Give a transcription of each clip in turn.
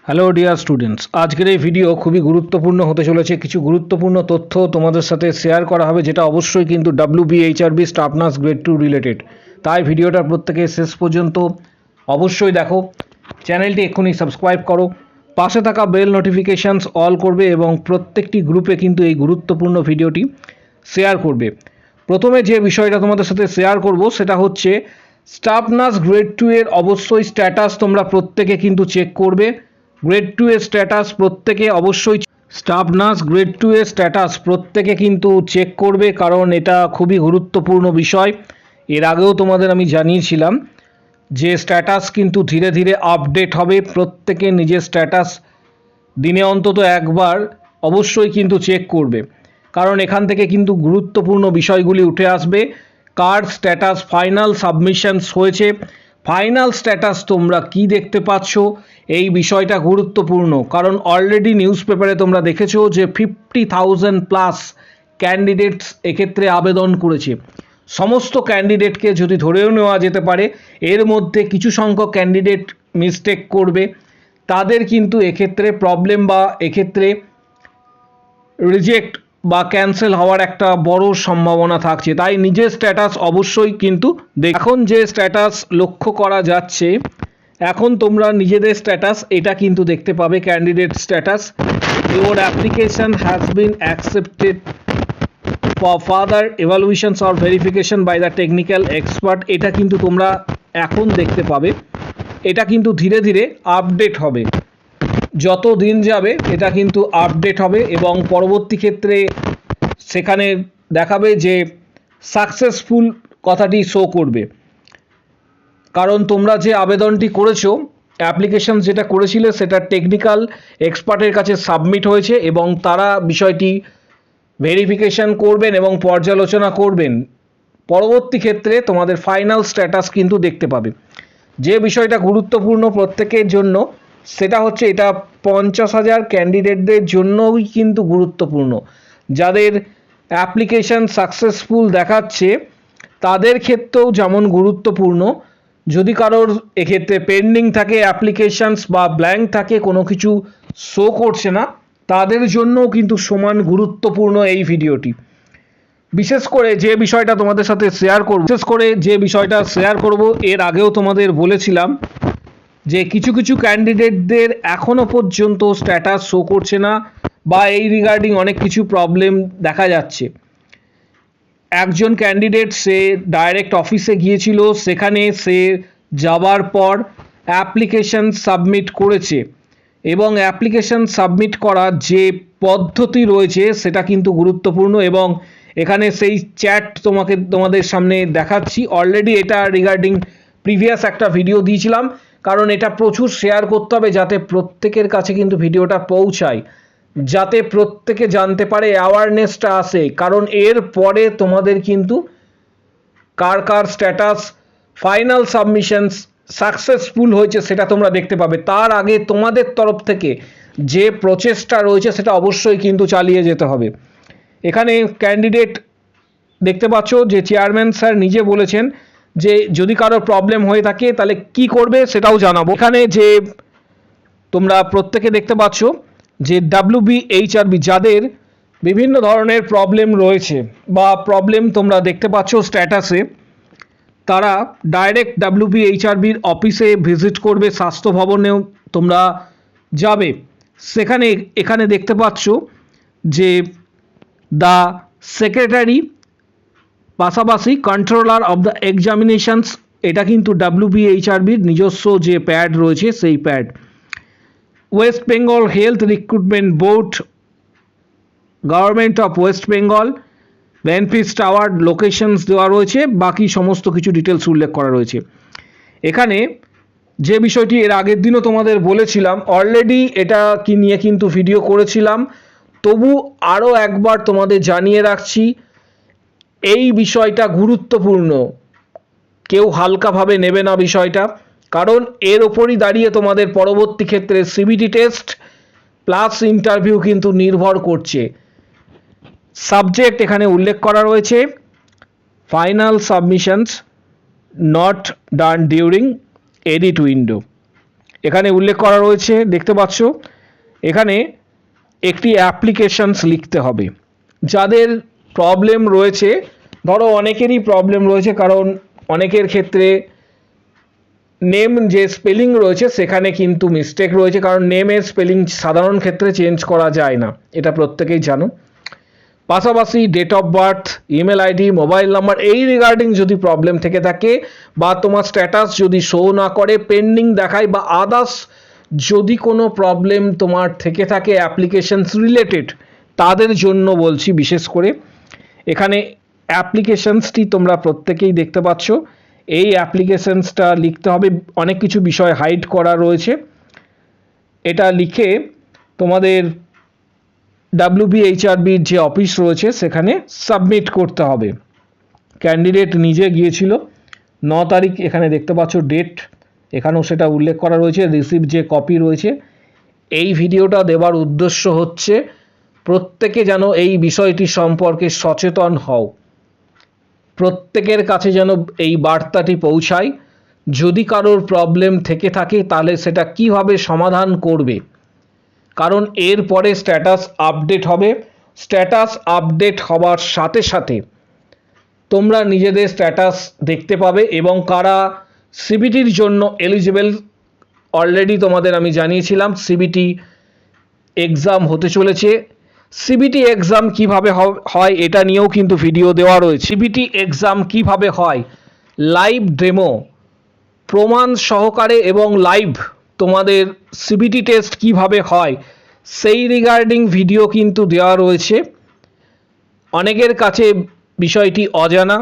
Hello dear students, আজকের এই video খুবই গুরুত্বপূর্ণ হতে চলেছে। কিছু গুরুত্বপূর্ণ তথ্য তোমাদের সাথে শেয়ার করা হবে, যেটা অবশ্যই কিন্তু WBHRB staff nurse grade 2 related. তাই ভিডিওটা প্রত্যেকে শেষ পর্যন্ত অবশ্যই দেখো। চ্যানেলটি এক্ষুনি সাবস্ক্রাইব করো, পাশে থাকা বেল নোটিফিকেশানস অল করবে এবং প্রত্যেকটি গ্রুপে কিন্তু এই গুরুত্বপূর্ণ ভিডিওটি শেয়ার করবে। প্রথমে যে বিষয়টা তোমাদের সাথে শেয়ার করব সেটা হচ্ছে স্টাফ নার্স গ্রেড 2 এর অবশ্যই স্ট্যাটাস তোমরা প্রত্যেকে কিন্তু চেক করবে। গ্রেড 2 এর স্ট্যাটাস প্রত্যেকে অবশ্যই স্টাফ নার্স গ্রেড 2 এর স্ট্যাটাস প্রত্যেকে কিন্তু চেক করবে, কারণ এটা খুবই গুরুত্বপূর্ণ বিষয়। এর আগেও তোমাদের আমি জানিয়েছিলাম যে স্ট্যাটাস কিন্তু ধীরে ধীরে আপডেট হবে। প্রত্যেকে নিজের স্ট্যাটাস দিনে অন্তত একবার অবশ্যই কিন্তু চেক করবে, কারণ এখান থেকে কিন্তু গুরুত্বপূর্ণ বিষয়গুলি উঠে আসবে। কার স্ট্যাটাস ফাইনাল সাবমিশনস হয়েছে, ফাইনাল স্ট্যাটাস তোমরা কি দেখতে পাচ্ছ, এই বিষয়টা গুরুত্বপূর্ণ। কারণ অলরেডি নিউজ পেপারে তোমরা দেখেছো যে 50,000 প্লাস ক্যান্ডিডেটস এক্ষেত্রে আবেদন করেছে। সমস্ত ক্যান্ডিডেটকে যদি ধরেও নেওয়া যেতে পারে, এর মধ্যে কিছু সংখ্যক ক্যান্ডিডেট মিস্টেক করবে, তাদের কিন্তু এক্ষেত্রে প্রবলেম বা এক্ষেত্রে রিজেক্ট বা ক্যান্সেল হওয়ার একটা বড় সম্ভাবনা থাকছে। তাই নিজের স্ট্যাটাস অবশ্যই কিন্তু এখন যে স্ট্যাটাস লক্ষ্য করা যাচ্ছে, এখন তোমরা নিজেদের স্ট্যাটাস এটা কিন্তু দেখতে পাবে। Candidate status, your application has been accepted for further evaluations or verification by the technical expert, এটা কিন্তু তোমরা এখন দেখতে পাবে। এটা কিন্তু ধীরে ধীরে আপডেট হবে, যত দিন যাবে এটা কিন্তু আপডেট হবে এবং পরবর্তী ক্ষেত্রে সেখানে দেখাবে যে সাকসেসফুল কথাটি শো করবে। কারণ তোমরা যে আবেদনটি করেছো, অ্যাপ্লিকেশন যেটা করেছিলে সেটা টেকনিক্যাল এক্সপার্টের কাছে সাবমিট হয়েছে এবং তারা বিষয়টি ভেরিফিকেশন করবেন এবং পর্যালোচনা করবেন। পরবর্তী ক্ষেত্রে তোমাদের ফাইনাল স্ট্যাটাস কিন্তু দেখতে পাবে। যে বিষয়টা গুরুত্বপূর্ণ প্রত্যেকের জন্য সেটা হচ্ছে এটা 50,000 ক্যান্ডিডেটদের জন্যই কিন্তু গুরুত্বপূর্ণ। যাদের অ্যাপ্লিকেশন সাকসেসফুল দেখাচ্ছে তাদের ক্ষেত্রেও যেমন গুরুত্বপূর্ণ। যদি কারোর এক্ষেত্রে পেন্ডিং থাকে অ্যাপ্লিকেশনস বা ব্ল্যাঙ্ক থাকে, কোনো কিছু শো করছে না, তাদের জন্যও কিন্তু সমান গুরুত্বপূর্ণ এই ভিডিওটি। বিশেষ করে যে বিষয়টা তোমাদের সাথে শেয়ার করব, এর আগেও তোমাদের বলেছিলাম যে কিছু কিছু ক্যান্ডিডেটদের এখনও পর্যন্ত স্ট্যাটাস শো করছে না বা এই রিগার্ডিং অনেক কিছু প্রবলেম দেখা যাচ্ছে। একজন ক্যান্ডিডেট সে ডাইরেক্ট অফিসে গিয়েছিল, সেখানে সে যাবার পর অ্যাপ্লিকেশন সাবমিট করেছে এবং অ্যাপ্লিকেশন সাবমিট করার যে পদ্ধতি রয়েছে সেটা কিন্তু গুরুত্বপূর্ণ এবং এখানে সেই চ্যাট তোমাদের সামনে দেখাচ্ছি। অলরেডি এটা রিগার্ডিং প্রিভিয়াস একটা ভিডিও দিয়েছিলাম, কারণ এটা প্রচুর শেয়ার করতে হবে যাতে প্রত্যেকের কাছে কিন্তু ভিডিওটা পৌঁছায়, যাতে প্রত্যেকে জানতে পারে, অ্যাওয়ারনেসটা আসে। কারণ এর পরে তোমাদের কিন্তু কার কার স্ট্যাটাস ফাইনাল সাবমিশনস সাকসেসফুল হয়েছে সেটা তোমরা দেখতে পাবে। তার আগে তোমাদের তরফ থেকে যে প্রচেষ্টা রয়েছে সেটা অবশ্যই কিন্তু চালিয়ে যেতে হবে। এখানে ক্যান্ডিডেট দেখতে পাচ্ছ যে চেয়ারম্যান স্যার নিজে বলেছেন যে যদি কারো প্রবলেম হয়ে থাকে তাহলে কি করবে সেটাও জানাবো। এখানে যে তোমরা প্রত্যেকে দেখতে পাচ্ছ যে WBHRB যাদের বিভিন্ন ধরনের প্রবলেম রয়েছে বা প্রবলেম তোমরা দেখতে পাচ্ছ স্ট্যাটাসে, তারা ডাইরেক্ট WBHRBর অফিসে ভিজিট করবে। স্বাস্থ্য ভবনেও তোমরা যাবে, সেখানে এখানে দেখতে পাচ্ছ যে দ্য সেক্রেটারি, পাশাপাশি কন্ট্রোলার অফ দ্য এক্সামিনেশনস, এটা কিন্তু WBHRBর নিজস্ব যে প্যাড রয়েছে সেই pad. West Bengal health recruitment board, government of West Bengal, benefits tower locations দেওয়া রয়েছে, বাকি সমস্ত কিছু ডিটেলস উল্লেখ করা রয়েছে। এখানে যে বিষয়টি এর আগের দিনও তোমাদের বলেছিলাম, অলরেডি এটা কি নিয়ে কিন্তু ভিডিও করেছিলাম, তবু আরও একবার তোমাদের জানিয়ে রাখছি, এই বিষয়টা গুরুত্বপূর্ণ, কেউ হালকাভাবে নেবে না বিষয়টা, কারণ এর ওপরই দাঁড়িয়ে তোমাদের পরবর্তী ক্ষেত্রে CBT টেস্ট প্লাস ইন্টারভিউ কিন্তু নির্ভর করছে। সাবজেক্ট এখানে উল্লেখ করা রয়েছে, final submissions not done during edit window. এখানে উল্লেখ করা রয়েছে, দেখতে পাচ্ছ এখানে একটি অ্যাপ্লিকেশনস লিখতে হবে। যাদের প্রবলেম রয়েছে, ধরো অনেকেরই প্রবলেম রয়েছে, কারণ অনেকের ক্ষেত্রে নেম যে স্পেলিং রয়েছে সেখানে কিন্তু মিস্টেক রয়েছে, কারণ নেমের স্পেলিং সাধারণ ক্ষেত্রে চেঞ্জ করা যায় না, এটা প্রত্যেকেই জানো। পাশাপাশি date of birth, email ID, mobile number, এই রিগার্ডিং যদি প্রবলেম থেকে থাকে বা তোমার স্ট্যাটাস যদি শো না করে, পেন্ডিং দেখায়, বা আদার্স যদি কোনো প্রবলেম তোমার থেকে থাকে অ্যাপ্লিকেশনস রিলেটেড, তাদের জন্য বলছি বিশেষ করে। এখানে অ্যাপ্লিকেশনসটি তোমরা প্রত্যেকেই দেখতে পাচ্ছ, এই অ্যাপ্লিকেশনসটা লিখতে হবে। অনেক কিছু বিষয় হাইড করা রয়েছে, এটা লিখে তোমাদের WBHRBর যে অফিস রয়েছে সেখানে সাবমিট করতে হবে। ক্যান্ডিডেট নিজে গিয়েছিল 9 তারিখ, এখানে দেখতে পাচ্ছ ডেট, এখানেও সেটা উল্লেখ করা রয়েছে। রিসিভ যে কপি রয়েছে। এই ভিডিওটা দেওয়ার উদ্দেশ্য হচ্ছে প্রত্যেকে যেন এই বিষয়টি সম্পর্কে সচেতন হও, প্রত্যেকের কাছে যেন এই বার্তাটি পৌঁছায়। যদি কারোর প্রবলেম থেকে থাকে তাহলে সেটা কিভাবে সমাধান করবে, কারণ এরপরে স্ট্যাটাস আপডেট হবে। স্ট্যাটাস আপডেট হওয়ার সাথে সাথে তোমরা নিজেদের স্ট্যাটাস দেখতে পাবে, এবং কারা সিবিটির জন্য এলিজিবল, অলরেডি তোমাদের আমি জানিয়েছিলাম সিবিটি এক্সাম হতে চলেছে। সিবিটি এক্সাম কিভাবে হয় এটা নিয়েও কিন্তু ভিডিও দেওয়া রয়েছে। সিবিটি এক্সাম কিভাবে হয়, লাইভ ডেমো, প্রমাণ সহকারে এবং লাইভ তোমাদের সিবিটি টেস্ট কিভাবে হয় সেই রিগার্ডিং ভিডিও কিন্তু দেওয়া রয়েছে। অনেকের কাছে বিষয়টি অজানা,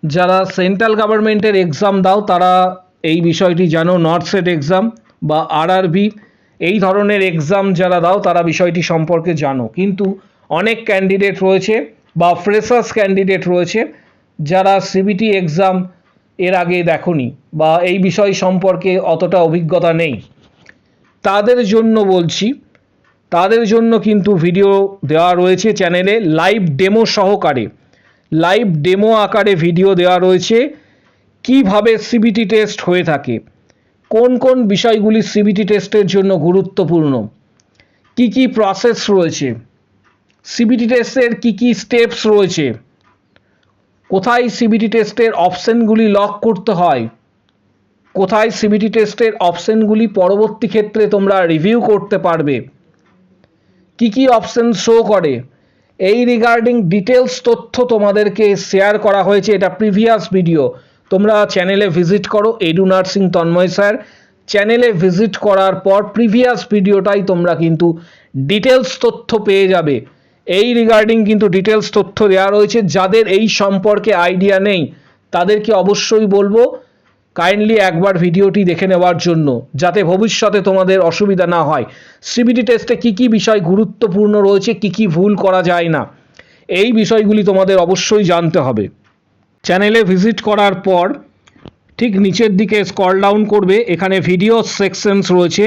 যারা সেন্ট্রাল গভর্নমেন্টের এক্সাম দাও তারা এই বিষয়টি জানো, নর্থ সেট এক্সাম বা RRB এই ধরনের এক্সাম যারা দাও তারা বিষয়টি সম্পর্কে জানো, কিন্তু অনেক ক্যান্ডিডেট রয়েছে বা ফ্রেশার্স ক্যান্ডিডেট রয়েছে যারা সিবিটি এক্সাম এর আগে দেখোনি বা এই বিষয় সম্পর্কে অতটা অভিজ্ঞতা নেই। তাদের জন্য বলছি, তাদের জন্য কিন্তু ভিডিও দেওয়া রয়েছে চ্যানেলে, লাইভ ডেমো সহকারে, লাইভ ডেমো আকারে ভিডিও দেওয়া রয়েছে। কিভাবে সিবিটি টেস্ট হয়ে থাকে, কোন কোন বিষয়গুলি সিবিটি টেস্টের জন্য গুরুত্বপূর্ণ, কি কি প্রসেস রয়েছে, সিবিটি টেস্টের কি কি স্টেপস রয়েছে, কোথায় সিবিটি টেস্টের অপশনগুলি লক করতে হয়, কোথায় সিবিটি টেস্টের অপশনগুলি পরবর্তী ক্ষেত্রে তোমরা রিভিউ করতে পারবে, কি কি অপশন শো করে, এই রিগার্ডিং ডিটেলস তথ্য তোমাদেরকে শেয়ার করা হয়েছে। এটা প্রিভিয়াস ভিডিও, তোমরা চ্যানেলে ভিজিট করো, এডু নার্সিং তন্ময় স্যার, চ্যানেলে ভিজিট করার পর প্রিভিয়াস ভিডিওটাই তোমরা কিন্তু ডিটেলস তথ্য পেয়ে যাবে। এই রিগার্ডিং কিন্তু ডিটেলস তথ্য দেওয়া রয়েছে। যাদের এই সম্পর্কে আইডিয়া নেই তাদেরকে অবশ্যই বলবো কাইন্ডলি একবার ভিডিওটি দেখে নেওয়ার জন্য, যাতে ভবিষ্যতে তোমাদের অসুবিধা না হয়। সিবিটি টেস্টে কি কি বিষয় গুরুত্বপূর্ণ রয়েছে, কি কি ভুল করা যায় না, এই বিষয়গুলি তোমাদের অবশ্যই জানতে হবে। চ্যানেলে ভিজিট করার পর ঠিক নিচের দিকে স্ক্রল ডাউন করবে, এখানে ভিডিও সেকশনস রয়েছে।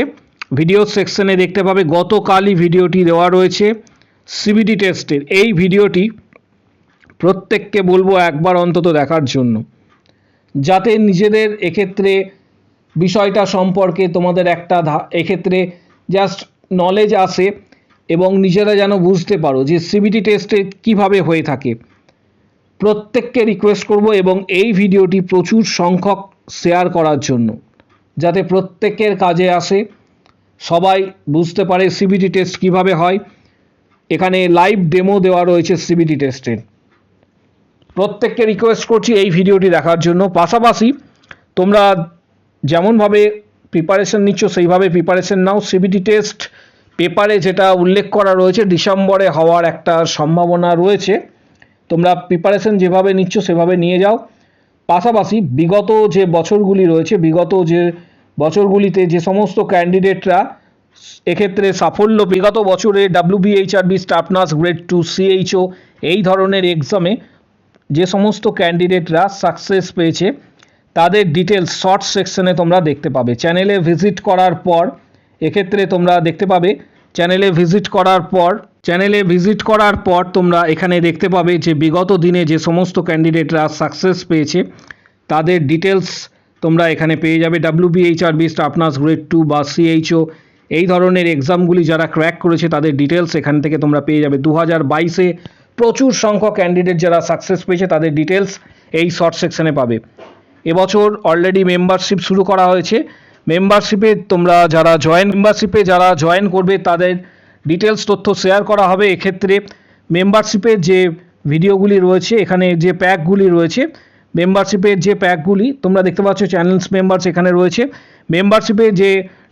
ভিডিও সেকশনে দেখতে পাবে গতকালই ভিডিওটি দেওয়া রয়েছে সিবিটি টেস্টের। এই ভিডিওটি প্রত্যেককে বলবো একবার অন্তত দেখার জন্য, যাতে নিজেদের এক্ষেত্রে বিষয়টা সম্পর্কে তোমাদের একটা এক্ষেত্রে জাস্ট নলেজ আসে এবং নিজেরা যেন বুঝতে পারো যে সিবিটি টেস্টে কিভাবে হয়ে থাকে। প্রত্যেককে রিকোয়েস্ট করব এবং এই ভিডিওটি প্রচুর সংখ্যক শেয়ার করার জন্য, যাতে প্রত্যেকের কাজে আসে, সবাই বুঝতে পারে সিবিটি টেস্ট কিভাবে হয়। এখানে লাইভ ডেমো দেওয়া রয়েছে সিবিটি টেস্টের। প্রত্যেককে রিকোয়েস্ট করছি এই ভিডিওটি দেখার জন্য। পাশাপাশি তোমরা যেমনভাবে প্রিপারেশন নিচ্ছ সেইভাবে প্রিপারেশন নাও। সিবিটি টেস্ট পেপারে যেটা উল্লেখ করা রয়েছে ডিসেম্বরে হওয়ার একটা সম্ভাবনা রয়েছে, তোমরা প্রিপারেশন যেভাবে নিচ্ছ সেভাবে নিয়ে যাও। পাশাপাশি বিগত যে বছরগুলি রয়েছে, বিগত যে বছরগুলিতে যে সমস্ত ক্যান্ডিডেটরা এক্ষেত্রে সাফল্য, বিগত বছরে WBHRB staff nurse grade 2 CHO এই ধরনের এক্সামে যে সমস্ত ক্যান্ডিডেটরা সাকসেস পেয়েছে তাদের ডিটেলস শর্ট সেকশনে তোমরা দেখতে পাবে। চ্যানেলে ভিজিট করার পর এক্ষেত্রে তোমরা দেখতে পাবে, চ্যানেলে ভিজিট করার পর তোমরা এখানে দেখতে পাবে যে বিগত দিনে যে সমস্ত ক্যান্ডিডেটরা সাকসেস পেয়েছে তাদের ডিটেলস তোমরা এখানে পেয়ে যাবে। WBHRB স্টাফ নার্স গ্রেড 2 বা CHO এই ধরনের এক্সামগুলি যারা ক্র্যাক করেছে তাদের ডিটেলস এখান থেকে তোমরা পেয়ে যাবে। 2022-এ প্রচুর সংখ্যক ক্যান্ডিডেট যারা সাকসেস পেয়েছে তাদের ডিটেলস এই শর্ট সেকশনে পাবে। এবছর অলরেডি মেম্বারশিপ শুরু করা হয়েছে। মেম্বারশিপে যারা জয়েন করবে তাদের ডিটেলস তথ্য শেয়ার করা হবে। এক্ষেত্রে মেম্বারশিপের যে ভিডিওগুলি রয়েছে, এখানে যে প্যাকগুলি রয়েছে, মেম্বারশিপের যে প্যাকগুলি তোমরা দেখতে পাচ্ছ, চ্যানেলস মেম্বার্স এখানে রয়েছে। মেম্বারশিপে যে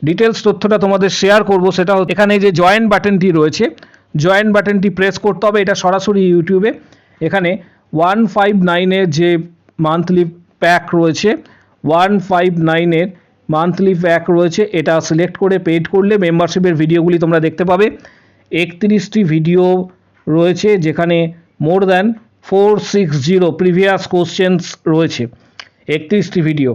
ডিটেলস তথ্যটা তোমাদের শেয়ার করব সেটা এখানে যে জয়েন বাটনটি রয়েছে, জয়েন বাটনটি প্রেস করতে হবে। এটা সরাসরি ইউটিউবে এখানে 159-এর যে মান্থলি প্যাক রয়েছে, 159-এর মান্থলি প্যাক রয়েছে, এটা সিলেক্ট করে পেড করলে মেম্বারশিপের ভিডিওগুলি তোমরা দেখতে পাবে। 31টি ভিডিও রয়েছে যেখানে মোর দ্যান 460 প্রিভিয়াস কোশ্চেন্স রয়েছে। 31টি ভিডিও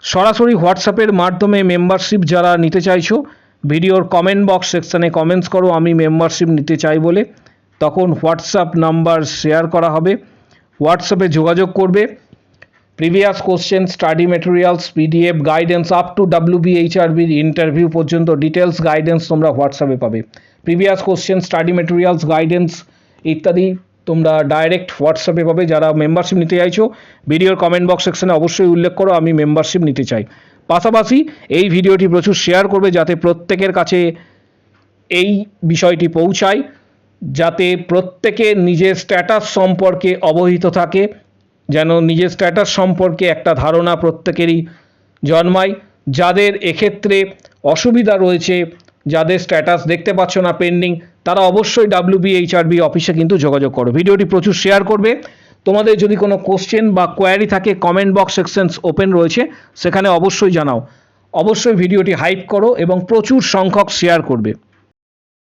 সরাসরি হোয়াটসঅ্যাপের মাধ্যমে মেম্বারশিপ যারা নিতে চাইছো, ভিডিওর কমেন্ট বক্স সেকশানে কমেন্টস করো আমি মেম্বারশিপ নিতে চাই বলে, তখন হোয়াটসঅ্যাপ নাম্বার শেয়ার করা হবে। হোয়াটসঅ্যাপে যোগাযোগ করবে। Previous question, study materials, PDF guidance up to WBHRBর ইন্টারভিউ পর্যন্ত ডিটেলস গাইডেন্স তোমরা হোয়াটসঅ্যাপে পাবে। Previous question, study materials, guidance ইত্যাদি তোমরা ডাইরেক্ট হোয়াটসঅ্যাপে পাবে। যারা মেম্বারশিপ নিতে চাইছো ভিডিওর কমেন্ট বক্স সেকশনে অবশ্যই উল্লেখ করো আমি মেম্বারশিপ নিতে চাই। পাশাপাশি এই ভিডিওটি প্রচুর শেয়ার করবে যাতে প্রত্যেকের কাছে এই বিষয়টি পৌঁছায়, যাতে প্রত্যেকে নিজের স্ট্যাটাস সম্পর্কে অবহিত থাকে, যেন নিজের স্ট্যাটাস সম্পর্কে একটা ধারণা প্রত্যেকেরই জন্মায়। যাদের এক্ষেত্রে অসুবিধা রয়েছে, যাদের স্ট্যাটাস দেখতে পাচ্ছ না পেন্ডিং, তারা অবশ্যই WBHRB অফিসে কিন্তু যোগাযোগ করো। ভিডিওটি প্রচুর শেয়ার করবে। তোমাদের যদি কোনো কোশ্চেন বা কোয়ারি থাকে কমেন্ট বক্স সেকশনস ওপেন রয়েছে, সেখানে অবশ্যই জানাও। অবশ্যই ভিডিওটি হাইপ করো এবং প্রচুর সংখ্যক শেয়ার করবে।